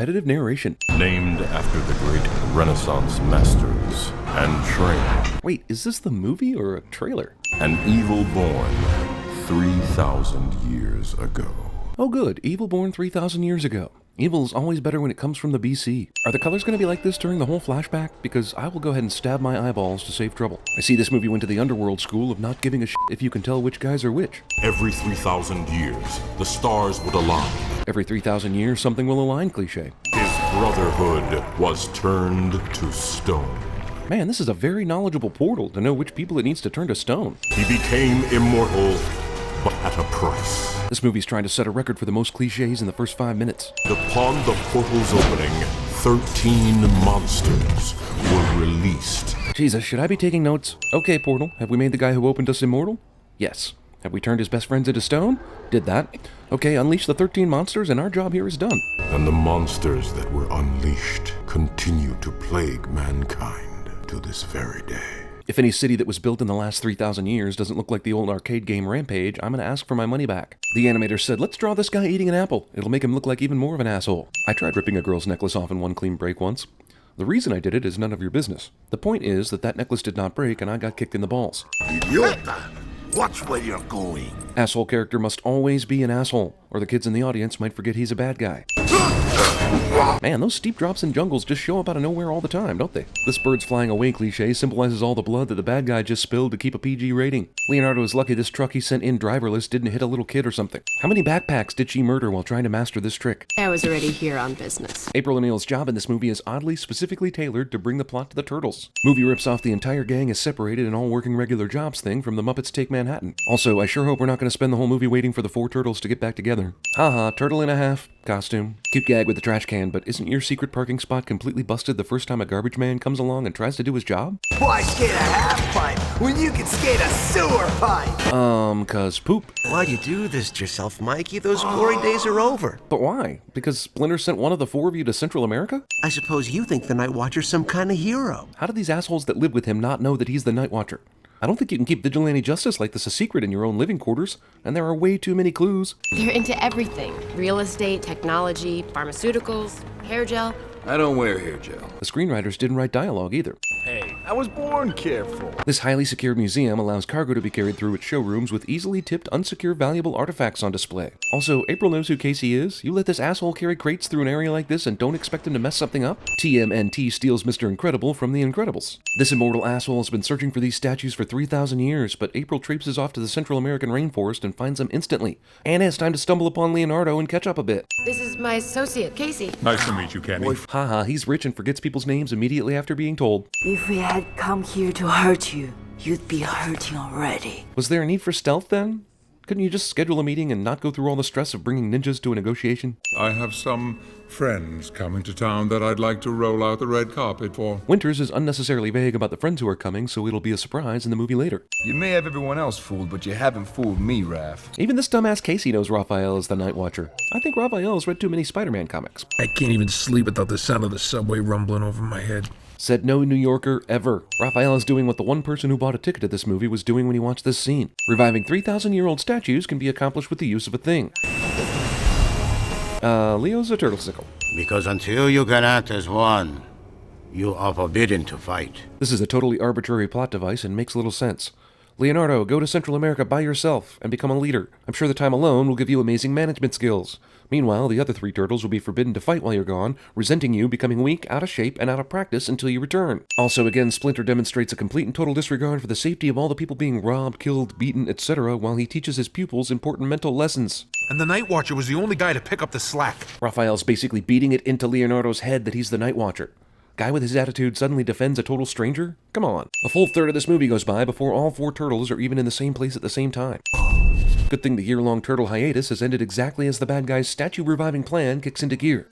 repetitive narration. Named after the great Renaissance masters and trained. Wait, is this the movie or a trailer? An evil born 3,000 years ago. Oh good, evil born 3,000 years ago. Evil is always better when it comes from the BC. Are the colors going to be like this during the whole flashback? Because I will go ahead and stab my eyeballs to save trouble. I see this movie went to the underworld school of not giving a shit if you can tell which guys are which. Every 3,000 years, the stars would align. Every 3,000 years, something will align, cliché. His brotherhood was turned to stone. Man, this is a very knowledgeable portal to know which people it needs to turn to stone. He became immortal, but at a price. This movie's trying to set a record for the most cliches in the first 5 minutes. Upon the portal's opening, 13 monsters were released. Jesus, should I be taking notes? Okay, portal, have we made the guy who opened us immortal? Yes. Have we turned his best friends into stone? Did that. Okay, unleash the 13 monsters and our job here is done. And the monsters that were unleashed continue to plague mankind to this very day. If any city that was built in the last 3,000 years doesn't look like the old arcade game Rampage, I'm gonna ask for my money back. The animator said, let's draw this guy eating an apple. It'll make him look like even more of an asshole. I tried ripping a girl's necklace off in one clean break once. The reason I did it is none of your business. The point is that necklace did not break and I got kicked in the balls. Idiota! Watch where you're going. Asshole character must always be an asshole, or the kids in the audience might forget he's a bad guy. Man, those steep drops in jungles just show up out of nowhere all the time, don't they? This bird's flying away cliché symbolizes all the blood that the bad guy just spilled to keep a PG rating. Leonardo is lucky this truck he sent in driverless didn't hit a little kid or something. How many backpacks did she murder while trying to master this trick? I was already here on business. April O'Neil's job in this movie is oddly specifically tailored to bring the plot to the Turtles. Movie rips off the entire gang is separated and all working regular jobs thing from the Muppets Take Manhattan. Also, I sure hope we're not going to spend the whole movie waiting for the 4 turtles to get back together. Haha, turtle and a half. Costume. Cute gag with the trash can, but isn't your secret parking spot completely busted the first time a garbage man comes along and tries to do his job? Why skate a half pipe when you can skate a sewer pipe? Cause poop. Why'd you do this to yourself, Mikey? Those glory days are over. But why? Because Splinter sent one of the 4 of you to Central America? I suppose you think the Night Watcher's some kind of hero. How do these assholes that live with him not know that he's the Night Watcher? I don't think you can keep vigilante justice like this a secret in your own living quarters, and there are way too many clues. They're into everything. Real estate, technology, pharmaceuticals, hair gel. I don't wear hair gel. The screenwriters didn't write dialogue either. Hey, I was born careful. This highly secure museum allows cargo to be carried through its showrooms with easily tipped, unsecure, valuable artifacts on display. Also, April knows who Casey is. You let this asshole carry crates through an area like this and don't expect him to mess something up? TMNT steals Mr. Incredible from The Incredibles. This immortal asshole has been searching for these statues for 3,000 years, but April traipses off to the Central American rainforest and finds them instantly. And it's time to stumble upon Leonardo and catch up a bit. This is my associate, Casey. Nice to meet you, Kenny. Haha, he's rich and forgets people's names immediately after being told. If we had come here to hurt you, you'd be hurting already. Was there a need for stealth then? Couldn't you just schedule a meeting and not go through all the stress of bringing ninjas to a negotiation? I have some friends coming to town that I'd like to roll out the red carpet for. Winters is unnecessarily vague about the friends who are coming, so it'll be a surprise in the movie later. You may have everyone else fooled, but you haven't fooled me, Raph. Even this dumbass Casey knows Raphael is the Night Watcher. I think Raphael has read too many Spider-Man comics. I can't even sleep without the sound of the subway rumbling over my head. Said no New Yorker ever. Raphael is doing what the one person who bought a ticket to this movie was doing when he watched this scene. Reviving 3,000-year-old statues can be accomplished with the use of a thing. Leo's a turtlesicle. Because until you can act as one, you are forbidden to fight. This is a totally arbitrary plot device and makes little sense. Leonardo, go to Central America by yourself and become a leader. I'm sure the time alone will give you amazing management skills. Meanwhile, the other 3 turtles will be forbidden to fight while you're gone, resenting you, becoming weak, out of shape, and out of practice until you return. Also, again, Splinter demonstrates a complete and total disregard for the safety of all the people being robbed, killed, beaten, etc. while he teaches his pupils important mental lessons. And the Night Watcher was the only guy to pick up the slack. Raphael's basically beating it into Leonardo's head that he's the Night Watcher. Guy with his attitude suddenly defends a total stranger? Come on. A full third of this movie goes by before all 4 turtles are even in the same place at the same time. Good thing the year-long turtle hiatus has ended exactly as the bad guy's statue-reviving plan kicks into gear.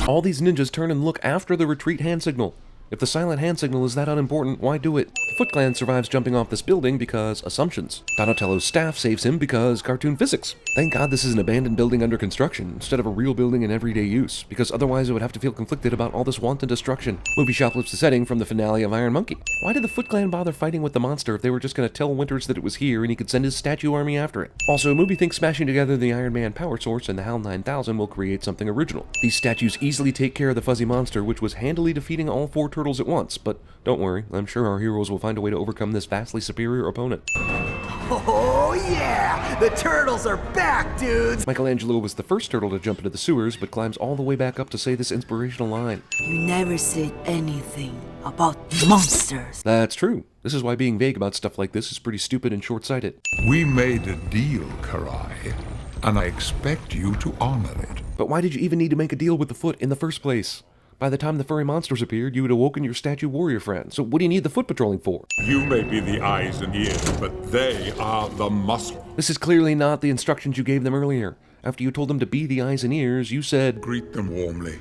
All these ninjas turn and look after the retreat hand signal. If the silent hand signal is that unimportant, why do it? The Foot Clan survives jumping off this building because assumptions. Donatello's staff saves him because cartoon physics. Thank God this is an abandoned building under construction instead of a real building in everyday use, because otherwise I would have to feel conflicted about all this wanton destruction. Movie shoplifts the setting from the finale of Iron Monkey. Why did the Foot Clan bother fighting with the monster if they were just going to tell Winters that it was here and he could send his statue army after it? Also, movie thinks smashing together the Iron Man power source and the HAL 9000 will create something original. These statues easily take care of the fuzzy monster, which was handily defeating all 4 turtles at once, but don't worry, I'm sure our heroes will find a way to overcome this vastly superior opponent. Oh yeah! The turtles are back, dudes! Michelangelo was the first turtle to jump into the sewers, but climbs all the way back up to say this inspirational line. You never said anything about monsters. That's true. This is why being vague about stuff like this is pretty stupid and short-sighted. We made a deal, Karai, and I expect you to honor it. But why did you even need to make a deal with the Foot in the first place? By the time the furry monsters appeared, you had awoken your statue warrior friend, so what do you need the Foot patrolling for? You may be the eyes and ears, but they are the muscle. This is clearly not the instructions you gave them earlier. After you told them to be the eyes and ears, you said, Greet them warmly,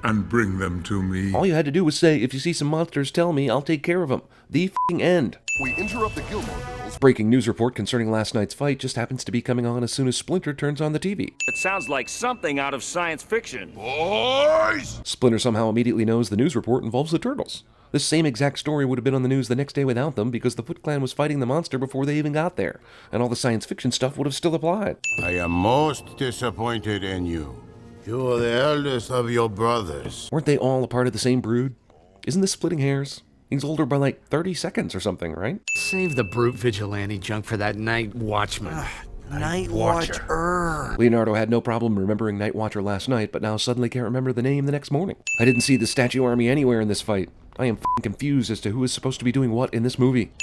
and bring them to me. all you had to do was say, if you see some monsters, tell me, I'll take care of them. The f***ing end. We interrupt the Gilmore Girls. Breaking news report concerning last night's fight just happens to be coming on as soon as Splinter turns on the TV. It sounds like something out of science fiction. Boys! Splinter somehow immediately knows the news report involves the Turtles. This same exact story would have been on the news the next day without them because the Foot Clan was fighting the monster before they even got there, and all the science fiction stuff would have still applied. I am most disappointed in you. You are the eldest of your brothers. Weren't they all a part of the same brood? Isn't this splitting hairs? He's older by like 30 seconds or something, right? Save the brute vigilante junk for that night watchman. Night Watcher. Leonardo had no problem remembering Night Watcher last night, but now suddenly can't remember the name the next morning. I didn't see the statue army anywhere in this fight. I am f***ing confused as to who is supposed to be doing what in this movie.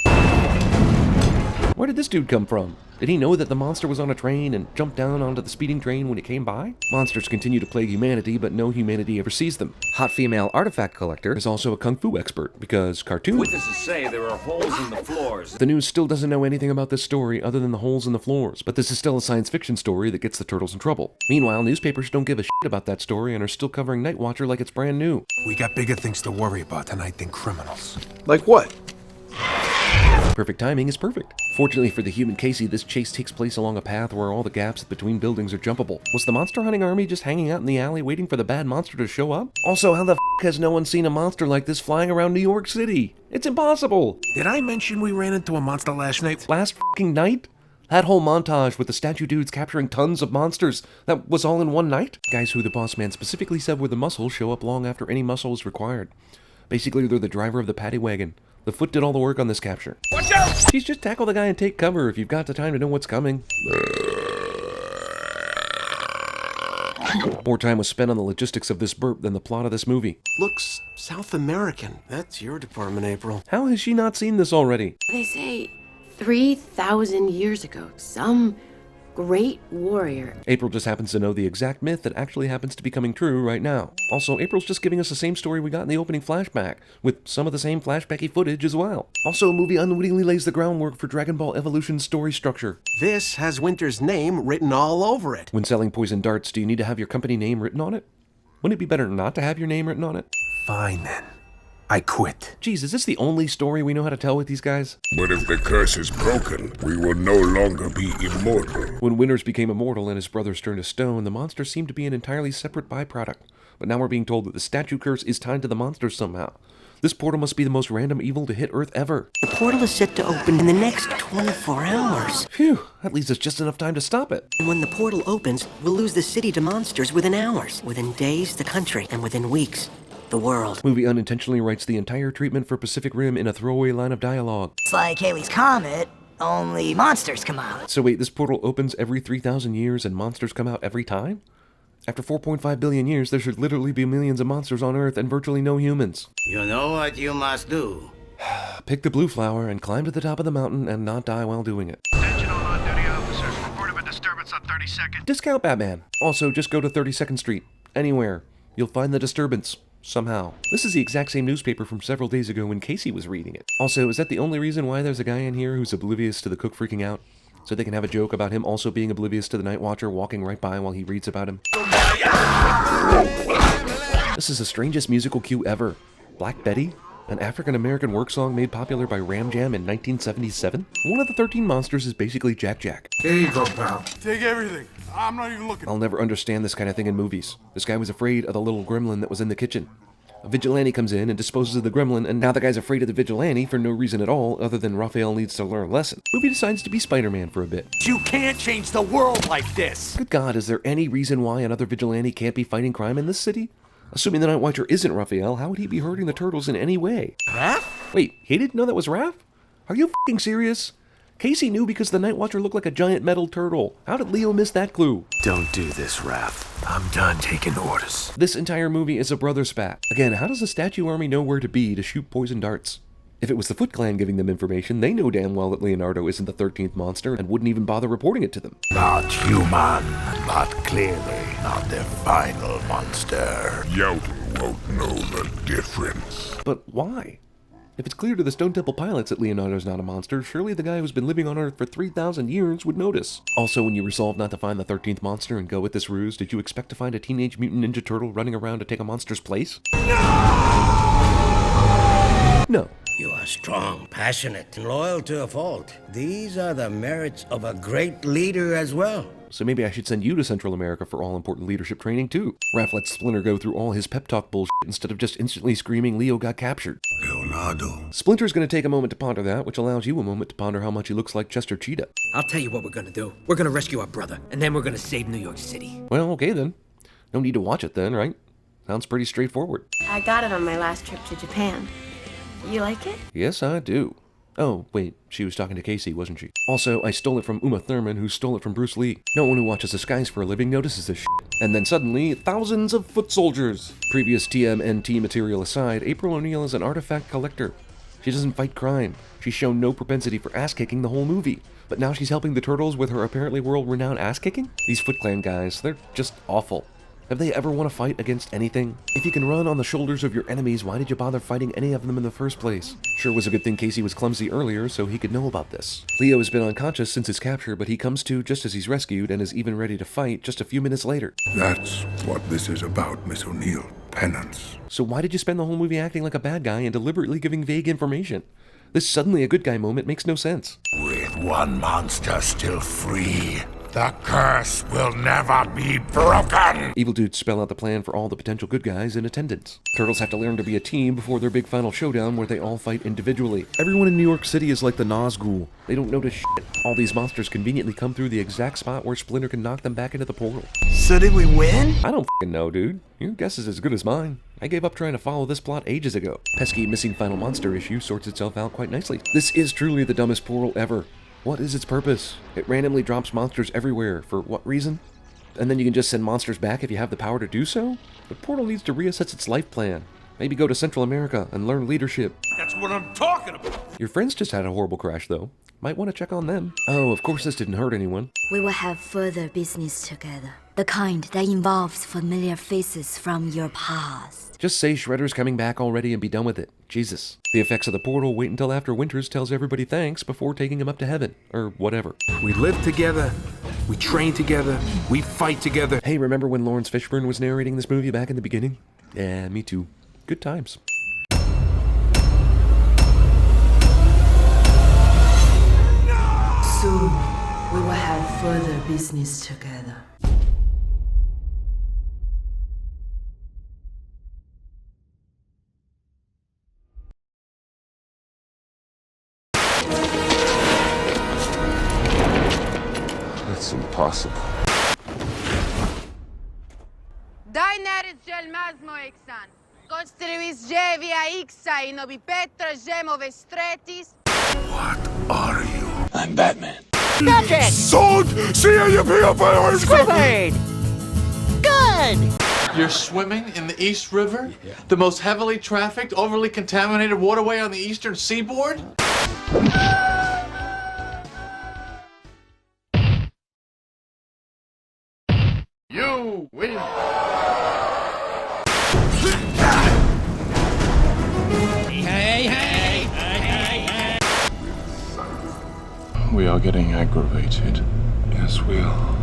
Where did this dude come from? Did he know that the monster was on a train and jumped down onto the speeding train when it came by? Monsters continue to plague humanity, but no humanity ever sees them. Hot female artifact collector is also a kung fu expert, because cartoon. Witnesses say there are holes in the floors. The news still doesn't know anything about this story other than the holes in the floors, but this is still a science fiction story that gets the turtles in trouble. Meanwhile, newspapers don't give a shit about that story and are still covering Night Watcher like it's brand new. We got bigger things to worry about tonight than criminals. Like what? Perfect timing is perfect. Fortunately for the human Casey, this chase takes place along a path where all the gaps between buildings are jumpable. Was the monster hunting army just hanging out in the alley waiting for the bad monster to show up? Also, how the f*** has no one seen a monster like this flying around New York City? It's impossible! Did I mention we ran into a monster last night? Last f***ing night? That whole montage with the statue dudes capturing tons of monsters, that was all in one night? Guys who the boss man specifically said were the muscles show up long after any muscle is required. Basically, they're the driver of the paddy wagon. The Foot did all the work on this capture. Watch out! He's just tackle the guy and take cover if you've got the time to know what's coming. More time was spent on the logistics of this burp than the plot of this movie. Looks South American. That's your department, April. How has she not seen this already? They say 3,000 years ago, some great warrior. April just happens to know the exact myth that actually happens to be coming true right now. Also, April's just giving us the same story we got in the opening flashback, with some of the same flashbacky footage as well. Also, a movie unwittingly lays the groundwork for Dragon Ball Evolution's story structure. This has Winter's name written all over it. When selling poison darts, do you need to have your company name written on it? Wouldn't it be better not to have your name written on it? Fine then. I quit. Geez, is this the only story we know how to tell with these guys? But if the curse is broken, we will no longer be immortal. When Winters became immortal and his brothers turned to stone, the monster seemed to be an entirely separate byproduct. But now we're being told that the statue curse is tied to the monster somehow. This portal must be the most random evil to hit Earth ever. The portal is set to open in the next 24 hours. Phew, that leaves us just enough time to stop it. And when the portal opens, we'll lose the city to monsters within hours. Within days, the country. And within weeks, the world. Movie unintentionally writes the entire treatment for Pacific Rim in a throwaway line of dialogue. It's like Halley's Comet, only monsters come out. So wait, this portal opens every 3,000 years and monsters come out every time? After 4.5 billion years, there should literally be millions of monsters on Earth and virtually no humans. You know what you must do. Pick the blue flower and climb to the top of the mountain and not die while doing it. Attention all on-duty officers. Report of a disturbance on 32nd. Discount Batman. Also, just go to 32nd Street. Anywhere. You'll find the disturbance. Somehow. This is the exact same newspaper from several days ago when Casey was reading it. Also, is that the only reason why there's a guy in here who's oblivious to the cook freaking out? So they can have a joke about him also being oblivious to the Night Watcher walking right by while he reads about him? This is the strangest musical cue ever. Black Betty? An African-American work song made popular by Ram Jam in 1977? One of the 13 monsters is basically Jack Jack. Here you go, pal. Take everything. I'm not even looking. I'll never understand this kind of thing in movies. This guy was afraid of the little gremlin that was in the kitchen. A vigilante comes in and disposes of the gremlin, and now the guy's afraid of the vigilante for no reason at all other than Raphael needs to learn a lesson. Movie decides to be Spider-Man for a bit. You can't change the world like this! Good God, is there any reason why another vigilante can't be fighting crime in this city? Assuming the Night Watcher isn't Raphael, how would he be hurting the Turtles in any way? Raph? Wait, he didn't know that was Raph? Are you f***ing serious? Casey knew because the Night Watcher looked like a giant metal turtle. How did Leo miss that clue? Don't do this, Raph. I'm done taking orders. This entire movie is a brother spat. Again, how does the Statue Army know where to be to shoot poison darts? If it was the Foot Clan giving them information, they know damn well that Leonardo isn't the 13th monster and wouldn't even bother reporting it to them. Not human, not clearly, not their final monster. Yodel won't know the difference. But why? If it's clear to the Stone Temple pilots that Leonardo's not a monster, surely the guy who's been living on Earth for 3,000 years would notice. Also, when you resolved not to find the 13th monster and go with this ruse, did you expect to find a Teenage Mutant Ninja Turtle running around to take a monster's place? No. You are strong, passionate, and loyal to a fault. These are the merits of a great leader as well. So maybe I should send you to Central America for all-important leadership training, too. Raph lets Splinter go through all his pep talk bullshit instead of just instantly screaming Leo got captured. Leonardo. Splinter's gonna take a moment to ponder that, which allows you a moment to ponder how much he looks like Chester Cheetah. I'll tell you what we're gonna do. We're gonna rescue our brother, and then we're gonna save New York City. Well, okay then. No need to watch it then, right? Sounds pretty straightforward. I got it on my last trip to Japan. You like it? Yes, I do. Oh, wait, she was talking to Casey, wasn't she? Also, I stole it from Uma Thurman, who stole it from Bruce Lee. No one who watches the skies for a living notices this shit. And then suddenly, thousands of foot soldiers! Previous TMNT material aside, April O'Neil is an artifact collector. She doesn't fight crime. She's shown no propensity for ass-kicking the whole movie. But now she's helping the Turtles with her apparently world-renowned ass-kicking? These Foot Clan guys, they're just awful. Have they ever won a fight against anything? If you can run on the shoulders of your enemies, why did you bother fighting any of them in the first place? Sure was a good thing Casey was clumsy earlier, so he could know about this. Leo has been unconscious since his capture, but he comes to just as he's rescued and is even ready to fight just a few minutes later. That's what this is about, Miss O'Neil. Penance. So why did you spend the whole movie acting like a bad guy and deliberately giving vague information? This suddenly a good guy moment makes no sense. With one monster still free, the curse will never be broken! Evil dudes spell out the plan for all the potential good guys in attendance. Turtles have to learn to be a team before their big final showdown where they all fight individually. Everyone in New York City is like the Nazgul. They don't notice shit. All these monsters conveniently come through the exact spot where Splinter can knock them back into the portal. So did we win? I don't f***ing know, dude. Your guess is as good as mine. I gave up trying to follow this plot ages ago. Pesky missing final monster issue sorts itself out quite nicely. This is truly the dumbest portal ever. What is its purpose? It randomly drops monsters everywhere. For what reason? And then you can just send monsters back if you have the power to do so? The portal needs to reassess its life plan. Maybe go to Central America and learn leadership. That's what I'm talking about. Your friends just had a horrible crash, though. Might want to check on them. Oh, of course this didn't hurt anyone. We will have further business together. The kind that involves familiar faces from your past. Just say Shredder's coming back already and be done with it. Jesus. The effects of the portal wait until after Winters tells everybody thanks before taking him up to heaven. Or whatever. We live together. We train together. We fight together. Hey, remember when Lawrence Fishburne was narrating this movie back in the beginning? Yeah, me too. Good times. Soon, we will have further business together. That's impossible. Dajneris želmazmo eksan. Konstrivis jevia ixa inobi petra žemove stretis. What are you? I'm Batman. Magic! Sword! C-A-U-P-A-P-A-R! Squid! Good! You're swimming in the East River? Yeah. The most heavily trafficked, overly contaminated waterway on the eastern seaboard? You win! We are getting aggravated. Yes, we are.